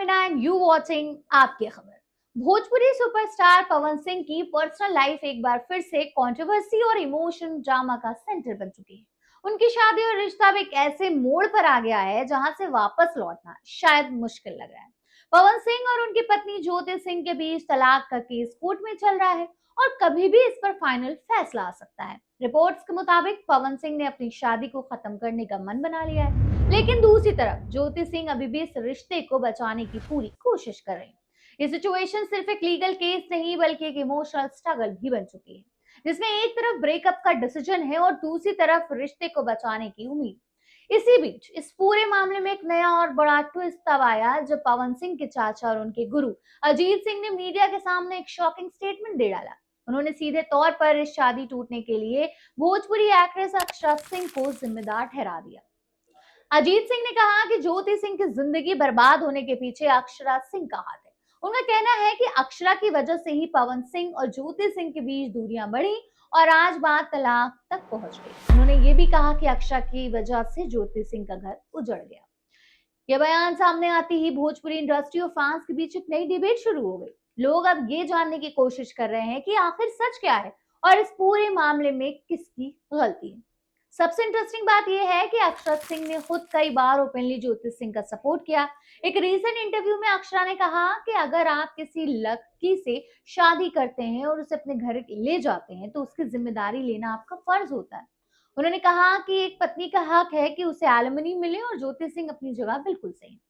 Meena and you watching आपकी खबर। Bhojpuri superstar Pawan Singh की पर्सनल लाइफ एक बार फिर से कंट्रोवर्सी और इमोशन ड्रामा का सेंटर बन चुकी है। उनकी शादी और रिश्ता अब एक ऐसे मोड़ पर आ गया है जहां से वापस लौटना शायद मुश्किल लग रहा है। पवन सिंह और उनकी पत्नी ज्योति सिंह के बीच तलाक का केस कोर्ट में चल रहा है और कभी भी इस पर फाइनल फैसला आ सकता है। रिपोर्ट्स के मुताबिक पवन सिंह ने अपनी शादी को खत्म करने का मन बना लिया है, लेकिन दूसरी तरफ ज्योति सिंह अभी भी इस रिश्ते को बचाने की पूरी कोशिश कर रही है। ये सिचुएशन सिर्फ एक लीगल केस नहीं बल्कि एक इमोशनल स्ट्रगल भी बन चुकी है, जिसमें एक तरफ ब्रेकअप का डिसीजन है और दूसरी तरफ रिश्ते को बचाने की उम्मीद। इसी बीच इस पूरे मामले में एक नया और बड़ा ट्विस्ट तब आया जब पवन सिंह के चाचा और उनके गुरु अजीत सिंह ने मीडिया के सामने एक शॉकिंग स्टेटमेंट दे डाला। उन्होंने सीधे तौर पर इस शादी टूटने के लिए भोजपुरी एक्ट्रेस अक्षरा सिंह को जिम्मेदार ठहरा दिया। अजीत सिंह ने कहा कि ज्योति सिंह की जिंदगी बर्बाद होने के पीछे अक्षरा सिंह का हाथ है। उनका कहना है कि अक्षरा की वजह से ही पवन सिंह और ज्योति सिंह के बीच दूरियां बढ़ी और आज बात तलाक तक पहुंच गई। उन्होंने ये भी कहा कि अक्षरा की वजह से ज्योति सिंह का घर उजड़ गया। यह बयान सामने आते ही भोजपुरी इंडस्ट्री और फैंस के बीच एक नई डिबेट शुरू हो गई। लोग अब ये जानने की कोशिश कर रहे हैं कि आखिर सच क्या है और इस पूरे मामले में किसकी गलती है। सबसे इंटरेस्टिंग बात यह है कि अक्षरा सिंह ने खुद कई बार ओपनली ज्योति सिंह का सपोर्ट किया। एक रीसेंट इंटरव्यू में अक्षरा ने कहा कि अगर आप किसी लड़की से शादी करते हैं और उसे अपने घर ले जाते हैं तो उसकी जिम्मेदारी लेना आपका फर्ज होता है। उन्होंने कहा कि एक पत्नी का हक है कि उसे एलिमनी मिले और ज्योति सिंह अपनी जगह बिल्कुल सही है।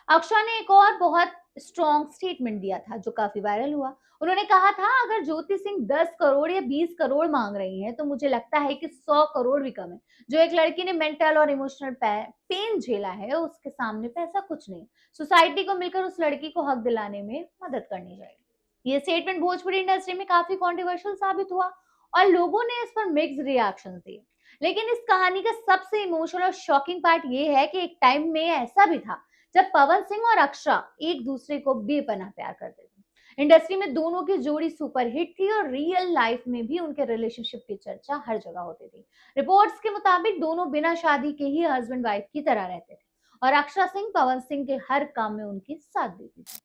अक्षरा ने एक और बहुत स्ट्रॉन्ग स्टेटमेंट दिया था जो काफी वायरल हुआ। उन्होंने कहा था, अगर ज्योति सिंह 10 करोड़ या 20 करोड़ मांग रही हैं तो मुझे लगता है कि 100 करोड़ भी कम है। जो एक लड़की ने मेंटल और इमोशनल पेन झेला है उसके सामने पैसा कुछ नहीं। सोसाइटी को मिलकर उस लड़की को हक दिलाने में मदद करनी चाहिए। ये स्टेटमेंट भोजपुरी इंडस्ट्री में काफी कॉन्ट्रोवर्शियल साबित हुआ और लोगों ने इस पर मिक्स्ड रिएक्शंस दिए। लेकिन इस कहानी का सबसे इमोशनल और शॉकिंग पार्ट ये है कि एक टाइम में ऐसा भी था जब पवन सिंह और अक्षरा एक दूसरे को बेपनाह प्यार करते थे। इंडस्ट्री में दोनों की जोड़ी सुपरहिट थी और रियल लाइफ में भी उनके रिलेशनशिप की चर्चा हर जगह होती थी। रिपोर्ट्स के मुताबिक दोनों बिना शादी के ही हस्बैंड वाइफ की तरह रहते थे और अक्षरा सिंह पवन सिंह के हर काम में उनकी साथ देती थी।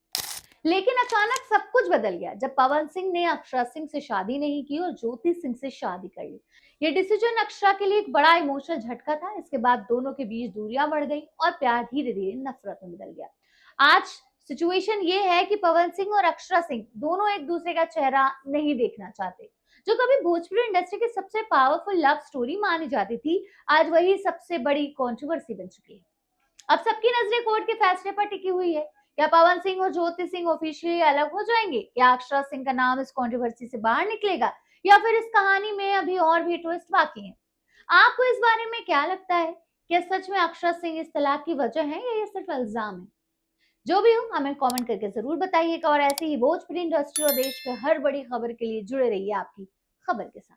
लेकिन अचानक सब कुछ बदल गया जब पवन सिंह ने अक्षरा सिंह से शादी नहीं की और ज्योति सिंह से शादी कर ली। ये डिसीजन अक्षरा के लिए एक बड़ा इमोशनल झटका था। इसके बाद दोनों के बीच दूरियां बढ़ गई और प्यार धीरे धीरे नफरत में बदल गया। आज सिचुएशन ये है कि पवन सिंह और अक्षरा सिंह दोनों एक दूसरे का चेहरा नहीं देखना चाहते। जो कभी भोजपुरी इंडस्ट्री की सबसे पावरफुल लव स्टोरी मानी जाती थी, आज वही सबसे बड़ी कंट्रोवर्सी बन चुकी है। अब सबकी नजरें कोर्ट के फैसले पर टिकी हुई है। क्या पवन सिंह और ज्योति सिंह ऑफिशियली अलग हो जाएंगे? क्या अक्षरा सिंह का नाम इस कंट्रोवर्सी से बाहर निकलेगा या फिर इस कहानी में अभी और भी ट्विस्ट बाकी है? आपको इस बारे में क्या लगता है? क्या सच में अक्षरा सिंह इस तलाक की वजह है या ये सिर्फ इल्जाम है? जो भी हो हमें कमेंट करके जरूर बताइएगा और ऐसे ही भोजपुरी इंडस्ट्री और देश के हर बड़ी खबर के लिए जुड़े रहिए आपकी खबर के साथ।